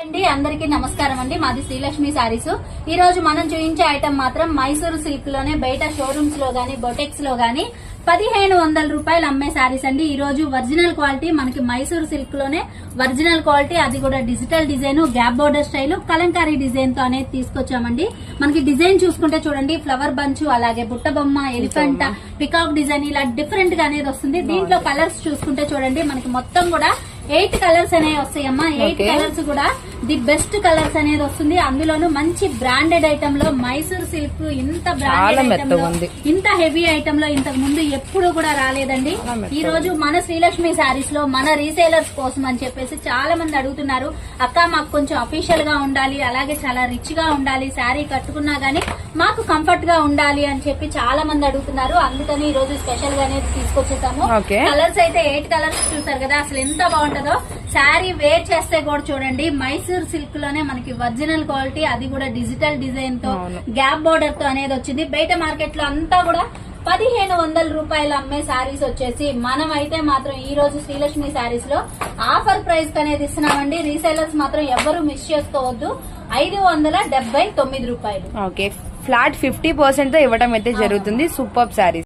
అండి అందరికీ నమస్కారం అండి. మాది శ్రీలక్ష్మి సారీస్. ఈ రోజు మనం చూపించే ఐటమ్ మాత్రం మైసూరు సిల్క్ లోనే బయట షోరూమ్స్ లో గానీ బొటెక్స్ లో గానీ 1500 రూపాయలు అమ్మే సారీస్ అండి. ఈ రోజు ఒరిజినల్ క్వాలిటీ మనకి మైసూరు సిల్క్ లోనే ఒరిజినల్ క్వాలిటీ, అది కూడా digital design, gap border style, Kalamkari design తో అనేది తీసుకొచ్చామండి. మనకి డిజైన్ చూసుకుంటే చూడండి, ఫ్లవర్ బంచ్, అలాగే బుట్ట బొమ్మ, ఎలిఫెంట్, పికాక్ డిజైన్ ఇలా డిఫరెంట్ గా అనేది వస్తుంది. దీంట్లో కలర్స్ చూసుకుంటే చూడండి, మనకి మొత్తం కూడా 8 కలర్స్ అనేవి వస్తాయమ్మా. 8 కలర్స్ కూడా ది బెస్ట్ కలర్స్ అనేది వస్తుంది. అందులోనూ మంచి బ్రాండెడ్ ఐటమ్ లో మైసూర్ సిల్క్ ఇంత బ్రాండెడ్ ఐటమ్ లో, ఇంత హెవీ ఐటమ్ లో ఇంతకు ముందు ఎప్పుడు కూడా రాలేదండి. ఈ రోజు మన శ్రీలక్ష్మి సారీస్ లో మన రీసేలర్స్ కోసం అని చెప్పేసి చాలా మంది అడుగుతున్నారు, అక్క మాకు కొంచెం అఫీషియల్ గా ఉండాలి, అలాగే చాలా రిచ్ గా ఉండాలి, శారీ కట్టుకున్నా గానీ మాకు కంఫర్ట్ గా ఉండాలి అని చెప్పి చాలా మంది అడుగుతున్నారు. అందుకని ఈ రోజు స్పెషల్ గా అనేది తీసుకొచ్చేసాము. కలర్స్ అయితే 8 కలర్స్ చూసారు కదా, అసలు ఎంత బాగుంటుందో. శారీ వేర్ చేస్తే కూడా చూడండి, మైసూర్ సిల్క్ లోనే మనకి ఒరిజినల్ క్వాలిటీ, అది కూడా డిజిటల్ డిజైన్ తో, గ్యాప్ బోర్డర్ తో అనేది వచ్చింది. బయట మార్కెట్ లో అంతా కూడా 1500 రూపాయలు అమ్మే శారీస్ వచ్చేసి మనం అయితే మాత్రం ఈ రోజు శ్రీలక్ష్మి శారీస్ లో ఆఫర్ ప్రైస్ అనేది ఇస్తున్నామండి. రీసేలర్స్ మాత్రం ఎవ్వరూ మిస్ చేసుకోవద్దు. 579 రూపాయలు. ఓకే, ఫ్లాట్ 50% తో ఇవ్వడం అయితే జరుగుతుంది. సూపర్ శారీస్.